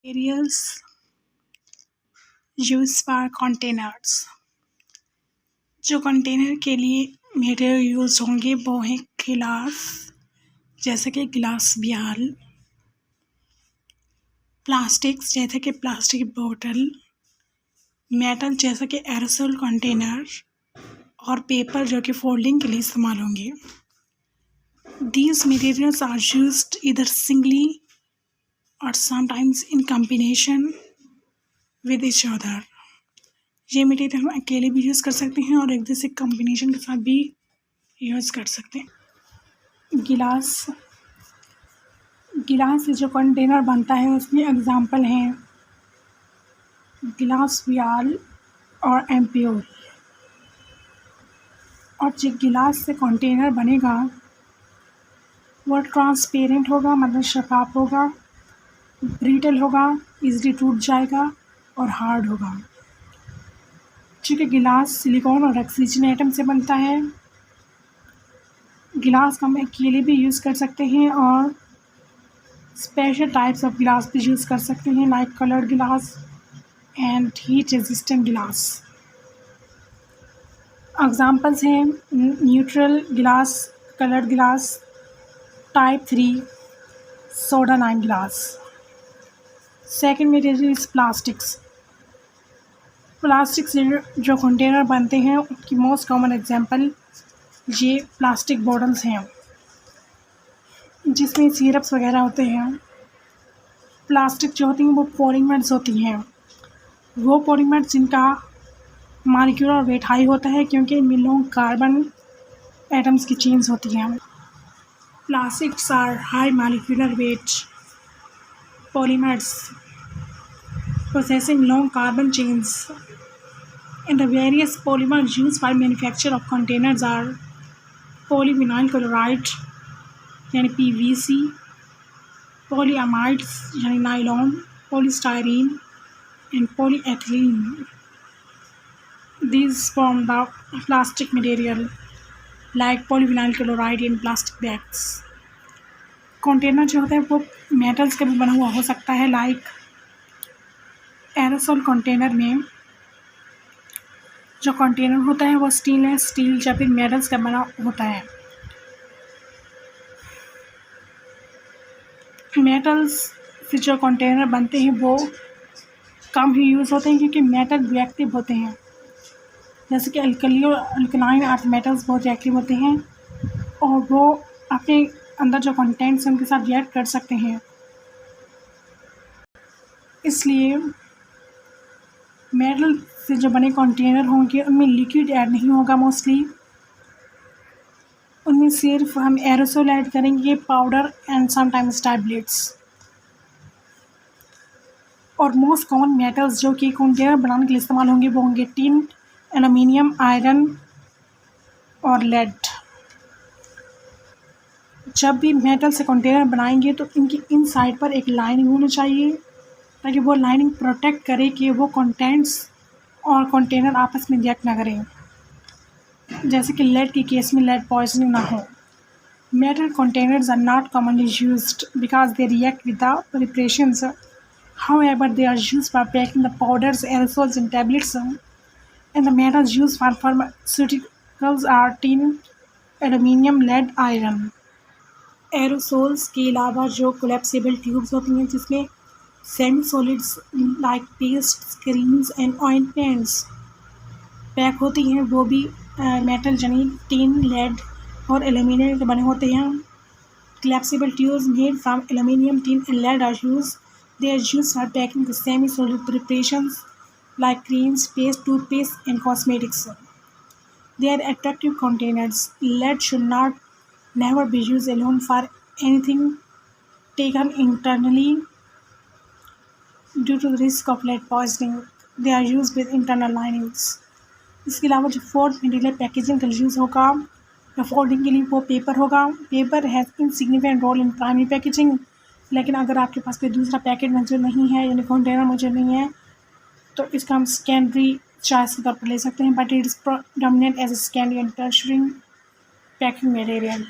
materials used for containers। जो container के लिए मटेरियल यूज़ होंगे वो हैं गिलास, जैसे कि गिलास ब्याल, प्लास्टिक्स जैसे कि प्लास्टिक बोतल, मेटल जैसे कि एरोसोल कंटेनर और पेपर जो कि फोल्डिंग के लिए इस्तेमाल होंगे। These materials are used either singly और sometimes in combination with each other। ये मटेरियल हम अकेले भी यूज़ कर सकते हैं और एक दूसरे कॉम्बिनेशन के साथ भी यूज़ कर सकते हैं। गिलास से जो कंटेनर बनता है उसमें एग्जांपल हैं गिलास व्याल और एम्प्योर। और जो गिलास से कंटेनर बनेगा वो ट्रांसपेरेंट होगा, मतलब शफाफ होगा, ब्रिटल होगा, इजीली टूट जाएगा और हार्ड होगा। चूँकि गिलास सिलिकॉन और ऑक्सीजन एटम से बनता है, गिलास को हम अकेले भी यूज़ कर सकते हैं और स्पेशल टाइप्स ऑफ गिलास भी यूज़ कर सकते हैं, लाइक कलर्ड गिलास एंड हीट रेजिस्टेंट गिलास। एग्जांपल्स हैं न्यूट्रल गिलास, कलर्ड गिलास, टाइप 3 सोडा लाइम गिलास। Second material is plastics. Plastic से जो कंटेनर बनते हैं उनकी मोस्ट कॉमन एग्जांपल ये प्लास्टिक बॉटल्स हैं जिसमें सिरप्स वगैरह होते हैं। प्लास्टिक जो होती हैं वो पॉलीमर्स होती हैं। वो पॉलीमर्स जिनका मॉलिक्यूलर वेट हाई होता है क्योंकि इनमें लॉन्ग कार्बन एटम्स की चेन्स होती हैं। Plastics are high molecular weight polymers possessing long carbon chains, and the various polymers used for manufacture of containers are polyvinyl chloride यानी PVC, polyamides यानी nylon, polystyrene and polyethylene। These form the plastic material like polyvinyl chloride in plastic bags। Container जो होता है वो metals का भी बना हुआ हो सकता है, लाइक एरोसोल कंटेनर में जो कंटेनर होता है वो स्टेनलेस स्टील या फिर मेटल्स का बना होता है। मेटल्स से जो कंटेनर बनते हैं वो कम ही यूज़ होते हैं क्योंकि मेटल रिएक्टिव होते हैं, जैसे कि अल्कलाइन अर्थ मेटल्स बहुत रिएक्टिव होते हैं और वो अपने अंदर जो कंटेंट्स हैं उनके साथ रिएक्ट कर सकते हैं। इसलिए मेटल से जो बने कंटेनर होंगे उनमें लिक्विड ऐड नहीं होगा, मोस्टली उनमें सिर्फ हम एरोसोल ऐड करेंगे, पाउडर एंड समटाइम्स टैबलेट्स। और मोस्ट कॉमन मेटल्स जो कि कंटेनर बनाने के लिए इस्तेमाल होंगे वो होंगे टिन, एल्युमिनियम, आयरन और लेड। जब भी मेटल से कंटेनर बनाएंगे तो इनकी इनसाइड पर एक लाइनिंग होनी चाहिए ताकि वो लाइनिंग प्रोटेक्ट करे कि वो कंटेंट्स और कंटेनर आपस में रिएक्ट ना करें, जैसे कि लेड के केस में लेड पॉइजनिंग ना हो। Metal containers are not commonly used because they react with the preparations, however they are used for packing the powders, aerosols and tablets, and the metals used for pharmaceuticals are tin, aluminium, lead, iron। Aerosols के अलावा जो collapsible tubes होती हैं जिसमें semi solids like paste, creams and ointments pack होती हैं वो भी मेटल यानी टिन, लेड और एल्युमिनियम के बने होते हैं। Collapsible tubes made from aluminium, tin and lead are used. They are used for packing the semi-solid preparations like creams, paste, toothpaste, and cosmetics. They are attractive containers. Lead should never be used alone for anything taken internally due to the risk of lead poisoning. They are used with internal linings। इसके अलावा जो fourth material packaging का use होगा या folding के लिए वो paper होगा। Paper has insignificant role in primary packaging, लेकिन अगर आपके पास कोई दूसरा पैकेट मौजूद नहीं है यानी कंटेनर मौजूद नहीं है तो इसका हम सेकेंडरी चॉइस के तौर पर ले सकते हैं, but it is predominant as a secondary and tertiary packing material.